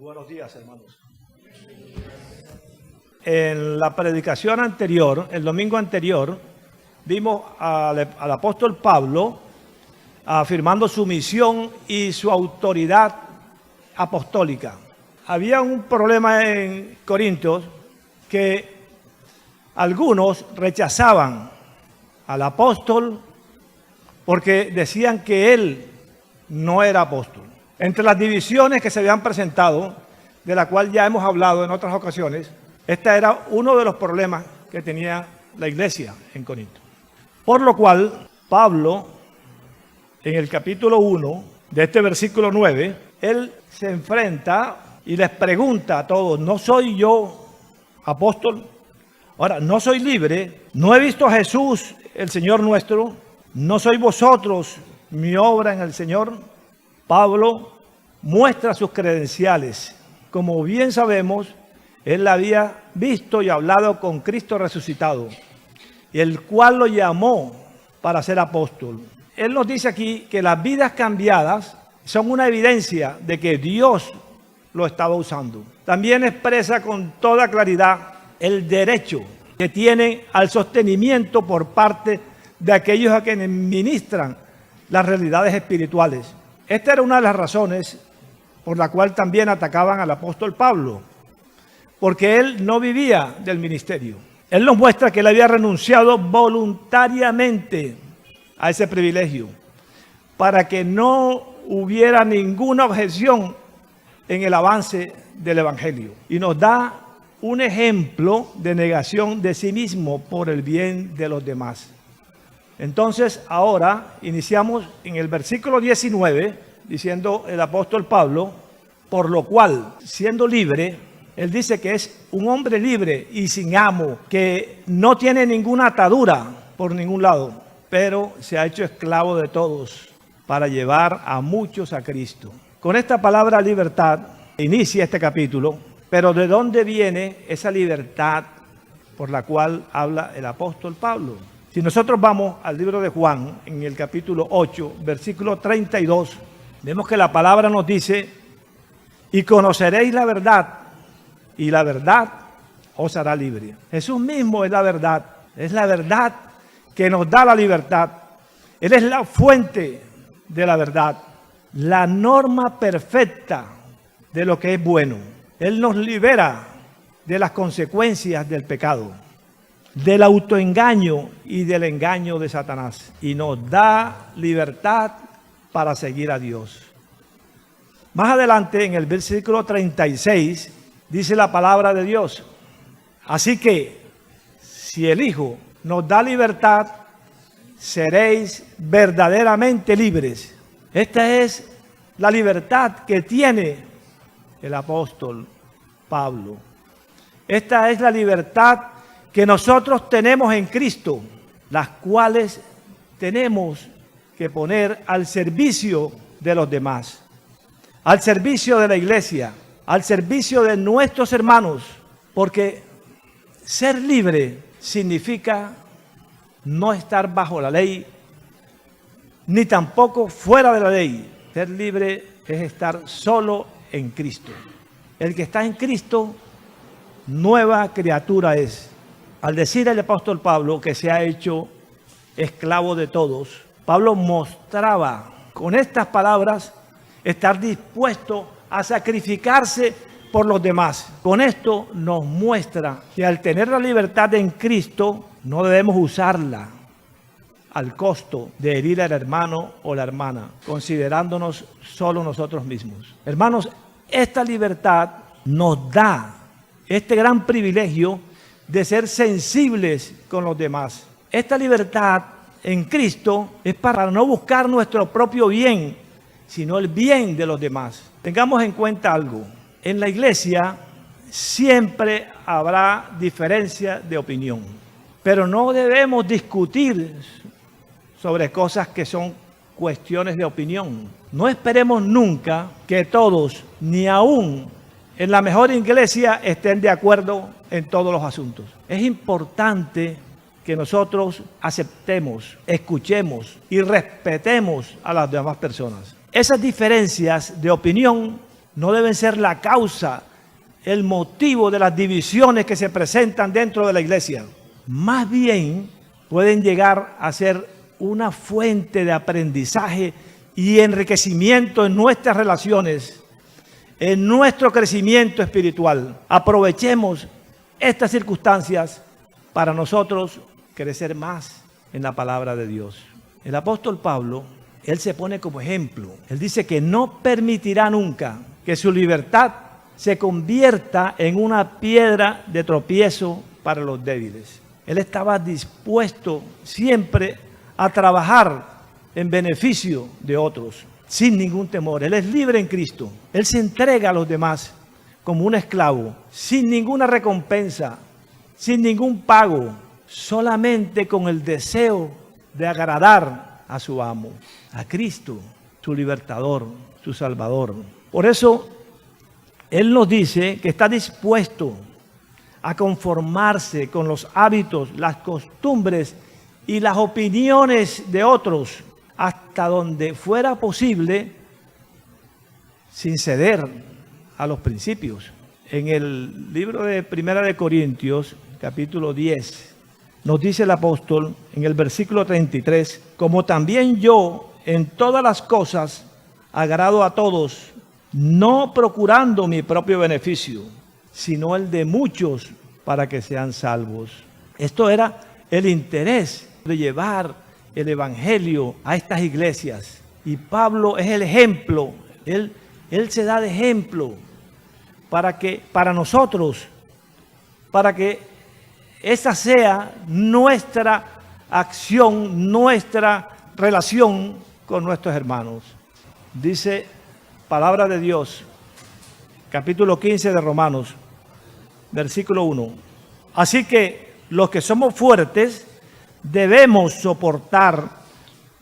Buenos días, hermanos. En la predicación anterior, el domingo anterior, vimos al apóstol Pablo afirmando su misión y su autoridad apostólica. Había un problema en Corintios que algunos rechazaban al apóstol porque decían que él no era apóstol. Entre las divisiones que se habían presentado, de la cual ya hemos hablado en otras ocasiones, este era uno de los problemas que tenía la iglesia en Corinto. Por lo cual, Pablo, en el capítulo 1 de este versículo 9, él se enfrenta y les pregunta a todos: ¿no soy yo apóstol? Ahora, no soy libre, no he visto a Jesús, el Señor nuestro, no sois vosotros mi obra en el Señor. Pablo muestra sus credenciales. Como bien sabemos, él había visto y hablado con Cristo resucitado, el cual lo llamó para ser apóstol. Él nos dice aquí que las vidas cambiadas son una evidencia de que Dios lo estaba usando. También expresa con toda claridad el derecho que tiene al sostenimiento por parte de aquellos a quienes ministran las realidades espirituales. Esta era una de las razones por la cual también atacaban al apóstol Pablo, porque él no vivía del ministerio. Él nos muestra que él había renunciado voluntariamente a ese privilegio para que no hubiera ninguna objeción en el avance del evangelio. Y nos da un ejemplo de negación de sí mismo por el bien de los demás. Entonces, ahora iniciamos en el versículo 19, diciendo el apóstol Pablo: por lo cual, siendo libre, él dice que es un hombre libre y sin amo, que no tiene ninguna atadura por ningún lado, pero se ha hecho esclavo de todos para llevar a muchos a Cristo. Con esta palabra libertad inicia este capítulo, pero ¿de dónde viene esa libertad por la cual habla el apóstol Pablo? Si nosotros vamos al libro de Juan, en el capítulo 8, versículo 32, vemos que la palabra nos dice: y conoceréis la verdad, y la verdad os hará libre. Jesús mismo es la verdad que nos da la libertad. Él es la fuente de la verdad, la norma perfecta de lo que es bueno. Él nos libera de las consecuencias del pecado, del autoengaño y del engaño de Satanás, y nos da libertad para seguir a Dios. Más adelante, en el versículo 36, dice la palabra de Dios: así que, si el Hijo nos da libertad, seréis verdaderamente libres. Esta es la libertad que tiene el apóstol Pablo. Esta es la libertad que nosotros tenemos en Cristo, las cuales tenemos que poner al servicio de los demás, al servicio de la iglesia, al servicio de nuestros hermanos, porque ser libre significa no estar bajo la ley, ni tampoco fuera de la ley. Ser libre es estar solo en Cristo. El que está en Cristo, nueva criatura es. Al decir el apóstol Pablo que se ha hecho esclavo de todos, Pablo mostraba con estas palabras estar dispuesto a sacrificarse por los demás. Con esto nos muestra que al tener la libertad en Cristo, no debemos usarla al costo de herir al hermano o la hermana, considerándonos solo nosotros mismos. Hermanos, esta libertad nos da este gran privilegio de ser sensibles con los demás. Esta libertad en Cristo es para no buscar nuestro propio bien, sino el bien de los demás. Tengamos en cuenta algo: en la iglesia siempre habrá diferencia de opinión, pero no debemos discutir sobre cosas que son cuestiones de opinión. No esperemos nunca que todos, ni aún en la mejor iglesia, estén de acuerdo en todos los asuntos. Es importante que nosotros aceptemos, escuchemos y respetemos a las demás personas. Esas diferencias de opinión no deben ser la causa, el motivo de las divisiones que se presentan dentro de la iglesia. Más bien pueden llegar a ser una fuente de aprendizaje y enriquecimiento en nuestras relaciones, en nuestro crecimiento espiritual. Aprovechemos estas circunstancias para nosotros crecer más en la palabra de Dios. El apóstol Pablo, él se pone como ejemplo. Él dice que no permitirá nunca que su libertad se convierta en una piedra de tropiezo para los débiles. Él estaba dispuesto siempre a trabajar en beneficio de otros, sin ningún temor. Él es libre en Cristo. Él se entrega a los demás como un esclavo, sin ninguna recompensa, sin ningún pago, solamente con el deseo de agradar a su amo, a Cristo, su libertador, su salvador. Por eso, Él nos dice que está dispuesto a conformarse con los hábitos, las costumbres y las opiniones de otros, hasta donde fuera posible, sin ceder a los principios. En el libro de Primera de Corintios, capítulo 10, nos dice el apóstol en el versículo 33, como también yo en todas las cosas agrado a todos, no procurando mi propio beneficio, sino el de muchos para que sean salvos. Esto era el interés de llevar el evangelio a estas iglesias. Y Pablo es el ejemplo. Él se da de ejemplo para nosotros, para que esa sea nuestra acción, nuestra relación con nuestros hermanos. Dice palabra de Dios, capítulo 15 de Romanos, versículo 1. Así que los que somos fuertes debemos soportar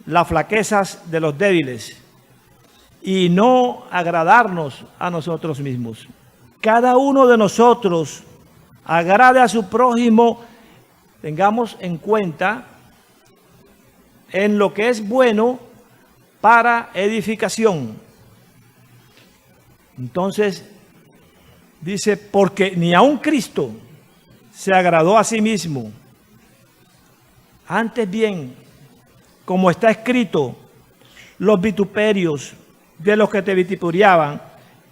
las flaquezas de los débiles y no agradarnos a nosotros mismos. Cada uno de nosotros agrade a su prójimo, tengamos en cuenta en lo que es bueno para edificación. Entonces, dice, porque ni aun Cristo se agradó a sí mismo. Antes bien, como está escrito, los vituperios de los que te vituperiaban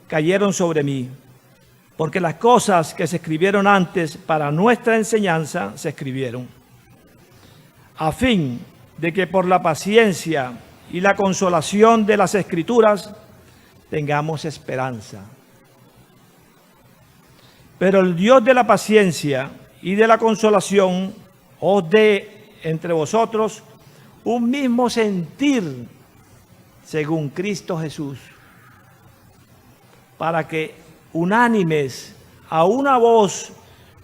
cayeron sobre mí. Porque las cosas que se escribieron antes para nuestra enseñanza se escribieron, a fin de que por la paciencia y la consolación de las Escrituras tengamos esperanza. Pero el Dios de la paciencia y de la consolación os dé entre vosotros un mismo sentir según Cristo Jesús, para que unánimes a una voz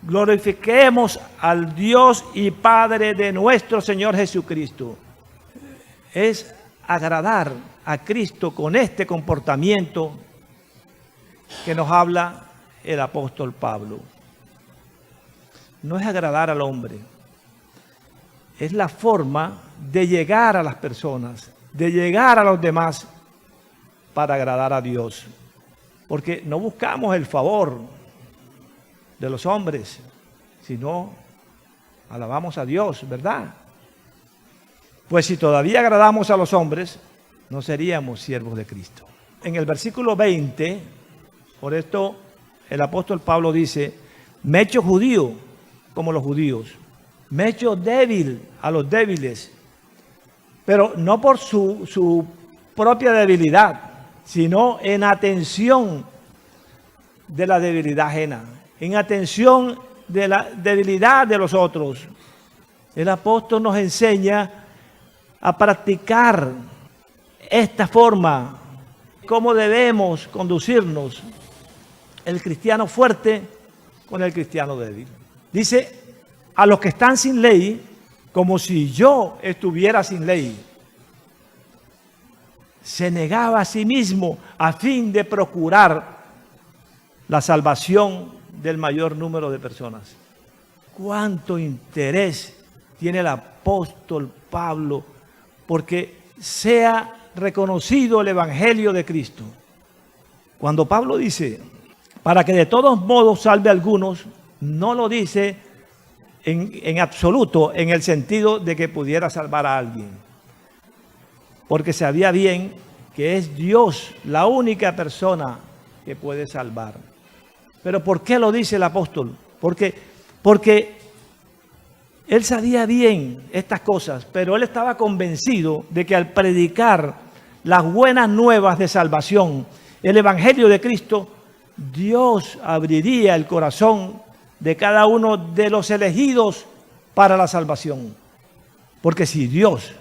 glorifiquemos al Dios y Padre de nuestro Señor Jesucristo. Es agradar a Cristo con este comportamiento que nos habla el apóstol Pablo. No es agradar al hombre, es la forma de llegar a las personas, de llegar a los demás para agradar a Dios. Porque no buscamos el favor de los hombres, sino alabamos a Dios, ¿verdad? Pues si todavía agradamos a los hombres, no seríamos siervos de Cristo. En el versículo 20, por esto el apóstol Pablo dice, me he hecho judío como los judíos, me he hecho débil a los débiles, pero no por su propia debilidad, sino en atención de la debilidad ajena, en atención de la debilidad de los otros. El apóstol nos enseña a practicar esta forma, cómo debemos conducirnos el cristiano fuerte con el cristiano débil. Dice, a los que están sin ley, como si yo estuviera sin ley. Se negaba a sí mismo a fin de procurar la salvación del mayor número de personas. ¿Cuánto interés tiene el apóstol Pablo porque sea reconocido el Evangelio de Cristo? Cuando Pablo dice, para que de todos modos salve a algunos, no lo dice en absoluto en el sentido de que pudiera salvar a alguien. Porque sabía bien que es Dios la única persona que puede salvar. ¿Pero por qué lo dice el apóstol? Porque él sabía bien estas cosas, pero él estaba convencido de que al predicar las buenas nuevas de salvación, el Evangelio de Cristo, Dios abriría el corazón de cada uno de los elegidos para la salvación. Porque si Dios,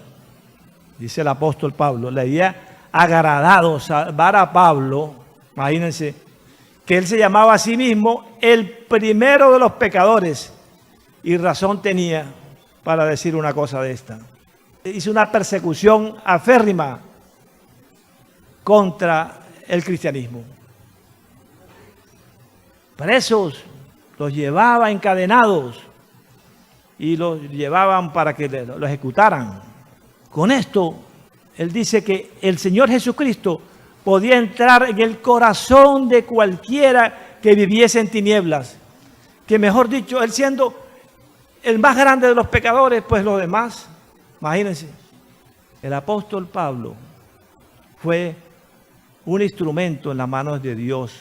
dice el apóstol Pablo, le había agradado salvar a Pablo, imagínense, que él se llamaba a sí mismo el primero de los pecadores, y razón tenía para decir una cosa de esta. Hizo una persecución aférrima contra el cristianismo. Presos, los llevaba encadenados y los llevaban para que lo ejecutaran. Con esto, él dice que el Señor Jesucristo podía entrar en el corazón de cualquiera que viviese en tinieblas. Que mejor dicho, él siendo el más grande de los pecadores, pues los demás, imagínense, el apóstol Pablo fue un instrumento en las manos de Dios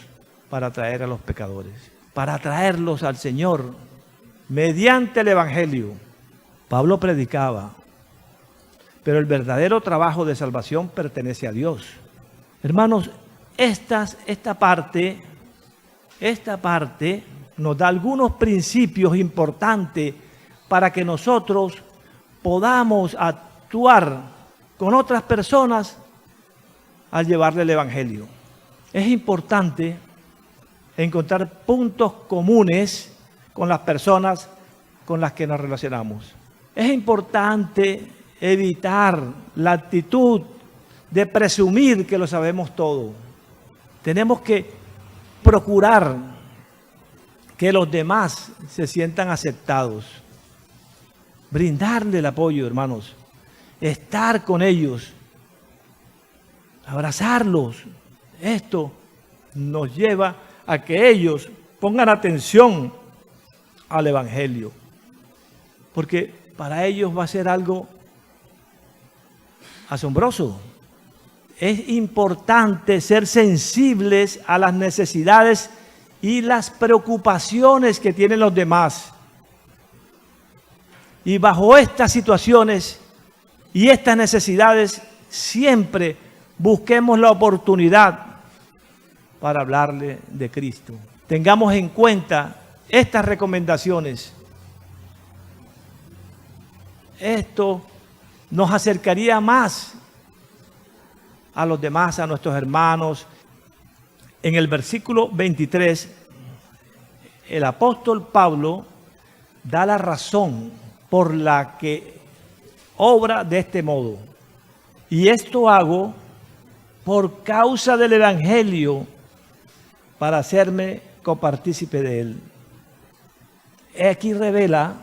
para atraer a los pecadores, para atraerlos al Señor mediante el Evangelio. Pablo predicaba, pero el verdadero trabajo de salvación pertenece a Dios. Hermanos, esta parte nos da algunos principios importantes para que nosotros podamos actuar con otras personas al llevarle el Evangelio. Es importante encontrar puntos comunes con las personas con las que nos relacionamos. Es importante evitar la actitud de presumir que lo sabemos todo. Tenemos que procurar que los demás se sientan aceptados. Brindarle el apoyo, hermanos. Estar con ellos. Abrazarlos. Esto nos lleva a que ellos pongan atención al Evangelio. Porque para ellos va a ser algo asombroso. Es importante ser sensibles a las necesidades y las preocupaciones que tienen los demás. Y bajo estas situaciones y estas necesidades, siempre busquemos la oportunidad para hablarle de Cristo. Tengamos en cuenta estas recomendaciones. Esto nos acercaría más a los demás, a nuestros hermanos. En el versículo 23, el apóstol Pablo da la razón por la que obra de este modo. Y esto hago por causa del Evangelio, para hacerme copartícipe de él. Aquí revela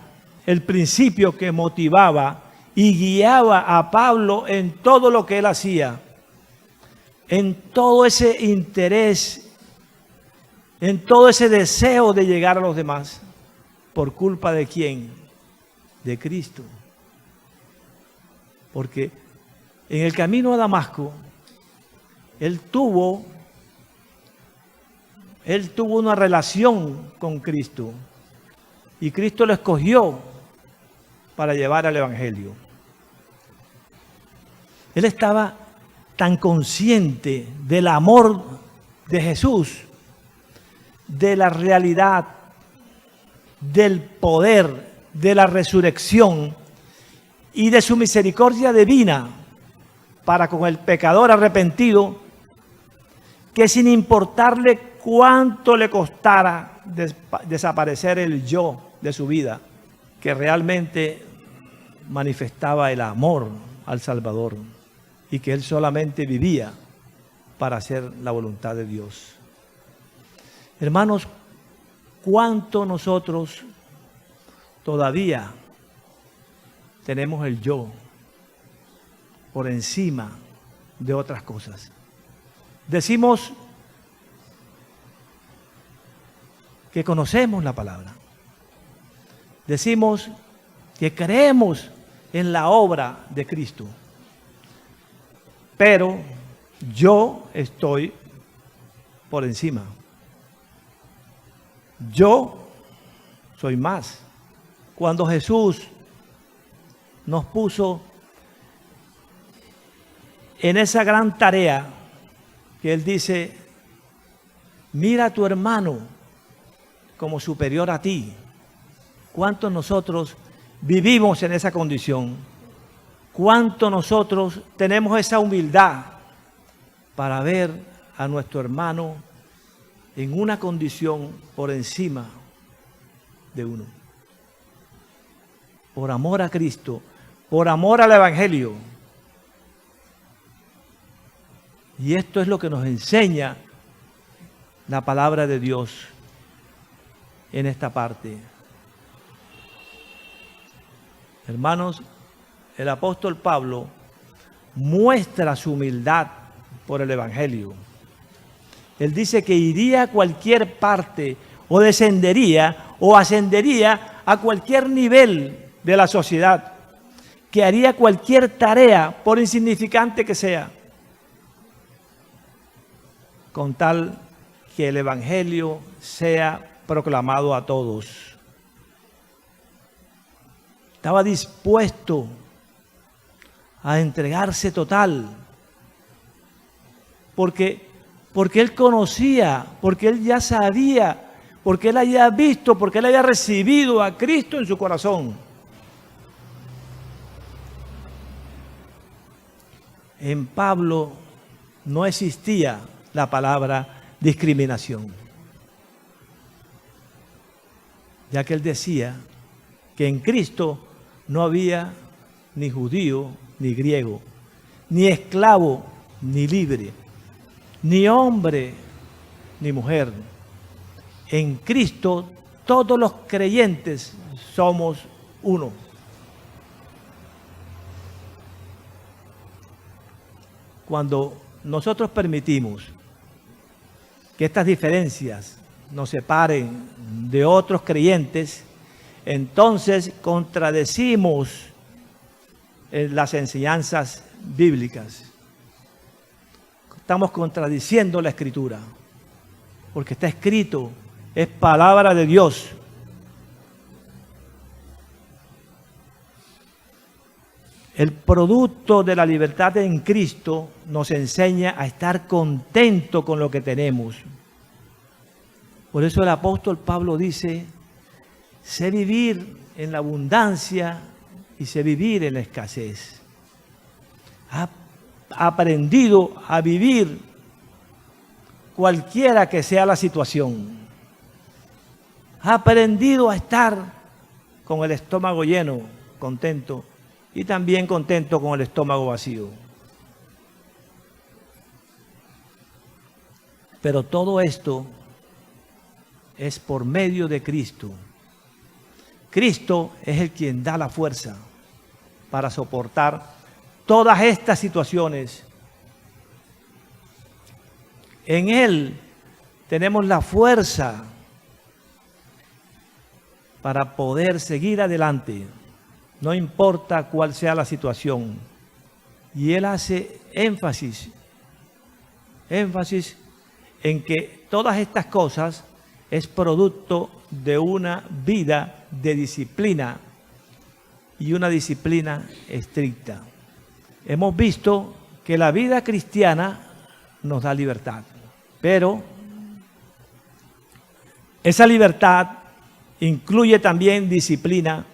el principio que motivaba y guiaba a Pablo en todo lo que él hacía, en todo ese interés, en todo ese deseo de llegar a los demás. ¿Por culpa de quién? De Cristo. Porque en el camino a Damasco, él tuvo una relación con Cristo y Cristo lo escogió para llevar al Evangelio. Él estaba tan consciente del amor de Jesús, de la realidad, del poder, de la resurrección y de su misericordia divina para con el pecador arrepentido, que sin importarle cuánto le costara desaparecer el yo de su vida, que realmente manifestaba el amor al Salvador y que él solamente vivía para hacer la voluntad de Dios. Hermanos, ¿cuánto nosotros todavía tenemos el yo por encima de otras cosas? Decimos que conocemos la palabra. Decimos que creemos en la obra de Cristo. Pero yo estoy por encima. Yo soy más. Cuando Jesús nos puso en esa gran tarea que Él dice, mira a tu hermano como superior a ti. ¿Cuántos nosotros vivimos en esa condición? ¿Cuánto nosotros tenemos esa humildad para ver a nuestro hermano en una condición por encima de uno? Por amor a Cristo, por amor al Evangelio. Y esto es lo que nos enseña la palabra de Dios en esta parte. Hermanos, el apóstol Pablo muestra su humildad por el Evangelio. Él dice que iría a cualquier parte o descendería o ascendería a cualquier nivel de la sociedad, que haría cualquier tarea, por insignificante que sea, con tal que el Evangelio sea proclamado a todos. Estaba dispuesto a entregarse total, porque él conocía, porque él ya sabía, porque él había visto, porque él había recibido a Cristo en su corazón. En Pablo no existía la palabra discriminación, ya que él decía que en Cristo no había ni judío ni griego, ni esclavo ni libre, ni hombre ni mujer. En Cristo todos los creyentes somos uno. Cuando nosotros permitimos que estas diferencias nos separen de otros creyentes, entonces contradecimos las enseñanzas bíblicas. Estamos contradiciendo la Escritura, porque está escrito, es palabra de Dios. El producto de la libertad en Cristo nos enseña a estar contento con lo que tenemos. Por eso el apóstol Pablo dice, sé vivir en la abundancia y sé vivir en la escasez. Ha aprendido a vivir cualquiera que sea la situación. Ha aprendido a estar con el estómago lleno, contento, y también contento con el estómago vacío. Pero todo esto es por medio de Cristo. Cristo es el quien da la fuerza para soportar todas estas situaciones. En Él tenemos la fuerza para poder seguir adelante, no importa cuál sea la situación. Y Él hace énfasis en que todas estas cosas es producto de una vida de disciplina y una disciplina estricta. Hemos visto que la vida cristiana nos da libertad, pero esa libertad incluye también disciplina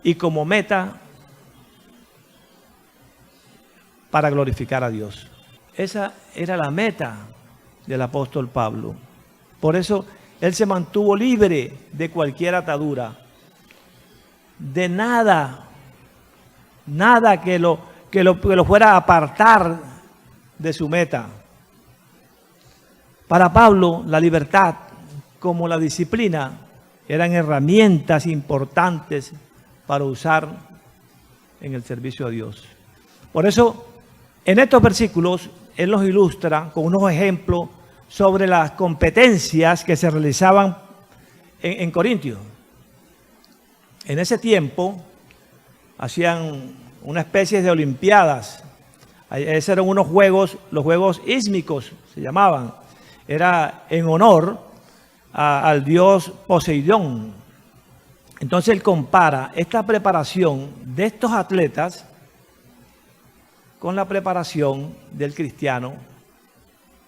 y como meta para glorificar a Dios. Esa era la meta del apóstol Pablo. Por eso él se mantuvo libre de cualquier atadura, de nada que lo fuera a apartar de su meta. Para Pablo, la libertad como la disciplina eran herramientas importantes para usar en el servicio a Dios. Por eso, en estos versículos, él los ilustra con unos ejemplos sobre las competencias que se realizaban en Corintios. En ese tiempo hacían una especie de olimpiadas. Esos eran unos juegos, los juegos ísmicos se llamaban. Era en honor al dios Poseidón. Entonces él compara esta preparación de estos atletas con la preparación del cristiano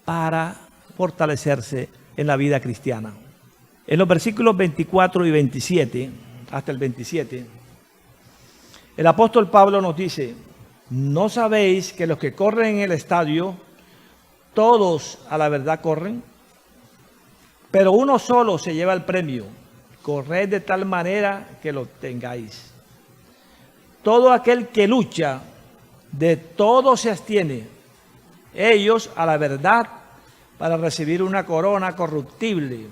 para fortalecerse en la vida cristiana. En los versículos 24 y 27, hasta el 27, el apóstol Pablo nos dice: ¿no sabéis que los que corren en el estadio, todos a la verdad corren? Pero uno solo se lleva el premio. Corred de tal manera que lo tengáis. Todo aquel que lucha, de todo se abstiene. Ellos a la verdad para recibir una corona corruptible,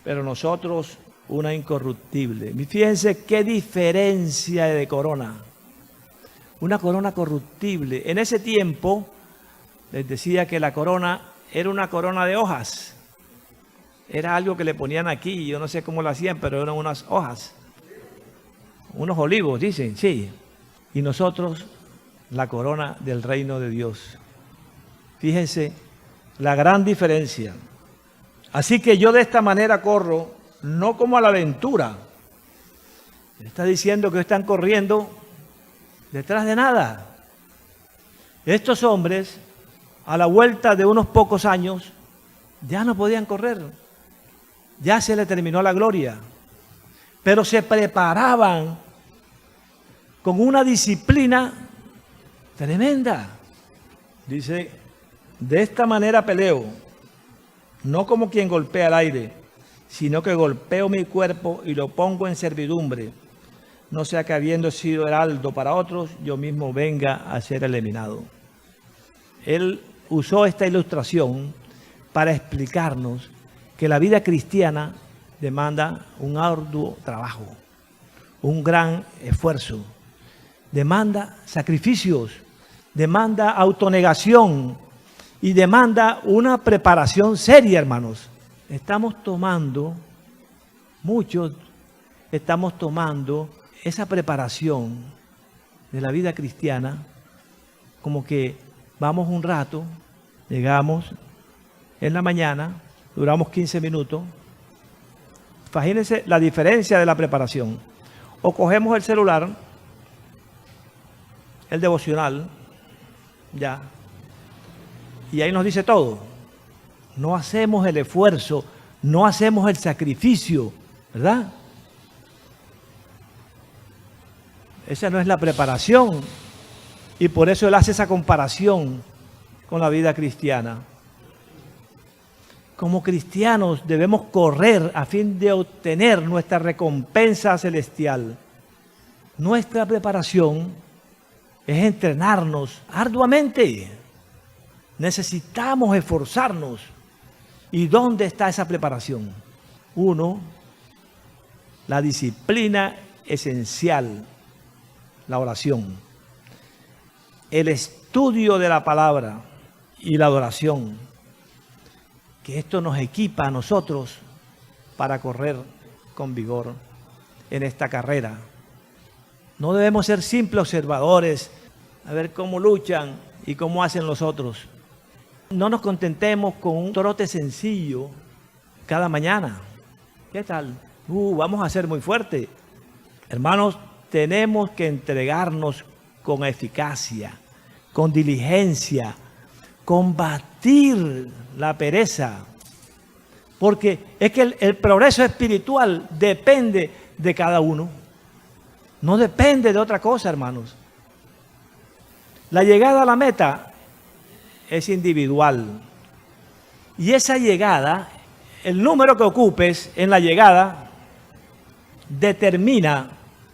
pero nosotros una incorruptible. Fíjense qué diferencia de corona. Una corona corruptible. En ese tiempo les decía que la corona era una corona de hojas. Era algo que le ponían aquí, yo no sé cómo lo hacían, pero eran unas hojas. Unos olivos, dicen, sí. Y nosotros, la corona del reino de Dios. Fíjense la gran diferencia. Así que yo de esta manera corro, no como a la aventura. Está diciendo que están corriendo detrás de nada. Estos hombres, a la vuelta de unos pocos años, ya no podían correr. Ya se le terminó la gloria. Pero se preparaban con una disciplina tremenda. Dice, de esta manera peleo, no como quien golpea el aire, sino que golpeo mi cuerpo y lo pongo en servidumbre, no sea que habiendo sido heraldo para otros, yo mismo venga a ser eliminado. Él usó esta ilustración para explicarnos que la vida cristiana demanda un arduo trabajo, un gran esfuerzo, demanda sacrificios, demanda autonegación y demanda una preparación seria, hermanos. Muchos estamos tomando esa preparación de la vida cristiana como que vamos un rato, llegamos en la mañana, duramos 15 minutos. Imagínense la diferencia de la preparación. O cogemos el celular, el devocional, ya, y ahí nos dice todo. No hacemos el esfuerzo, no hacemos el sacrificio, ¿verdad? Esa no es la preparación. Y por eso él hace esa comparación con la vida cristiana. Como cristianos debemos correr a fin de obtener nuestra recompensa celestial. Nuestra preparación es entrenarnos arduamente. Necesitamos esforzarnos. ¿Y dónde está esa preparación? Uno, la disciplina esencial, la oración. El estudio de la palabra y la adoración. Que esto nos equipa a nosotros para correr con vigor en esta carrera. No debemos ser simples observadores, a ver cómo luchan y cómo hacen los otros. No nos contentemos con un trote sencillo cada mañana. ¿Qué tal? Vamos a ser muy fuertes. Hermanos, tenemos que entregarnos con eficacia, con diligencia, combatir la pereza, porque es que el progreso espiritual depende de cada uno, no depende de otra cosa, hermanos. La llegada a la meta es individual y esa llegada, el número que ocupes en la llegada determina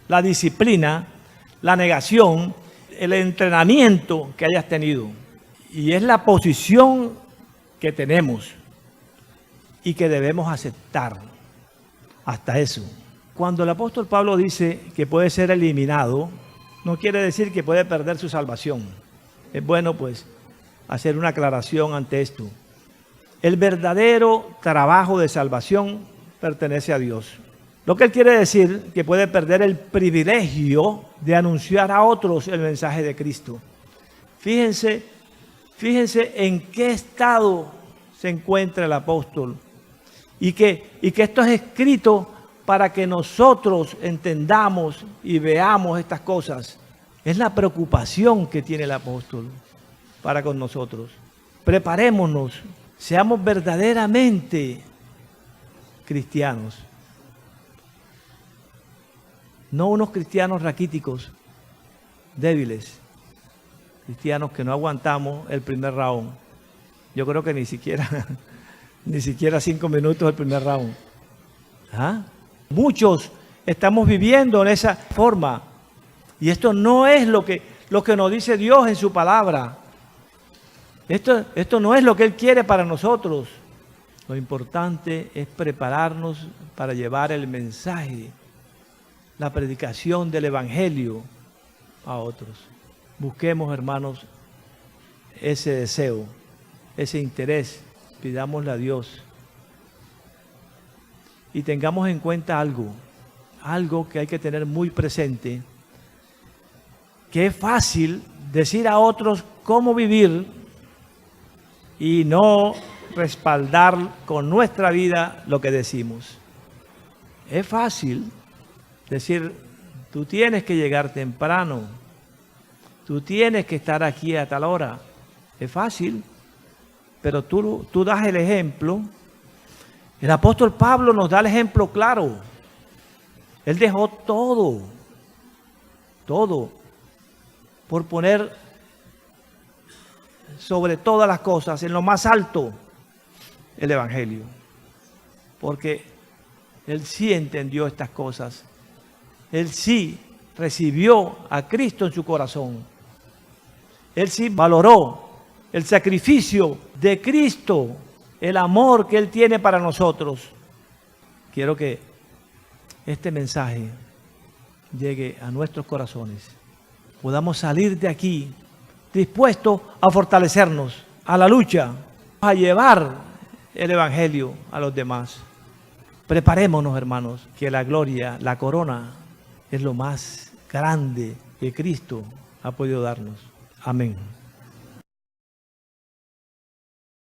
la disciplina, la negación, el entrenamiento que hayas tenido. Y es la posición que tenemos y que debemos aceptar hasta eso. Cuando el apóstol Pablo dice que puede ser eliminado, no quiere decir que puede perder su salvación. Es bueno pues hacer una aclaración ante esto. El verdadero trabajo de salvación pertenece a Dios. Lo que él quiere decir que puede perder el privilegio de anunciar a otros el mensaje de Cristo. Fíjense en qué estado se encuentra el apóstol y que esto es escrito para que nosotros entendamos y veamos estas cosas. Es la preocupación que tiene el apóstol para con nosotros. Preparémonos, seamos verdaderamente cristianos. No unos cristianos raquíticos, débiles, cristianos que no aguantamos el primer round. Yo creo que ni siquiera 5 minutos el primer round. ¿Ah? Muchos estamos viviendo en esa forma. Y esto no es lo que nos dice Dios en su palabra. Esto no es lo que Él quiere para nosotros. Lo importante es prepararnos para llevar el mensaje, la predicación del Evangelio a otros. Busquemos, hermanos, ese deseo, ese interés. Pidámosle a Dios. Y tengamos en cuenta algo que hay que tener muy presente, que es fácil decir a otros cómo vivir y no respaldar con nuestra vida lo que decimos. Es fácil decir, tú tienes que llegar temprano, tú tienes que estar aquí a tal hora. Es fácil, pero tú das el ejemplo. El apóstol Pablo nos da el ejemplo claro. Él dejó todo, por poner sobre todas las cosas, en lo más alto, el Evangelio. Porque él sí entendió estas cosas. Él sí recibió a Cristo en su corazón. Él sí valoró el sacrificio de Cristo, el amor que Él tiene para nosotros. Quiero que este mensaje llegue a nuestros corazones. Podamos salir de aquí dispuestos a fortalecernos, a la lucha, a llevar el Evangelio a los demás. Preparémonos, hermanos, que la gloria, la corona, es lo más grande que Cristo ha podido darnos. Amén.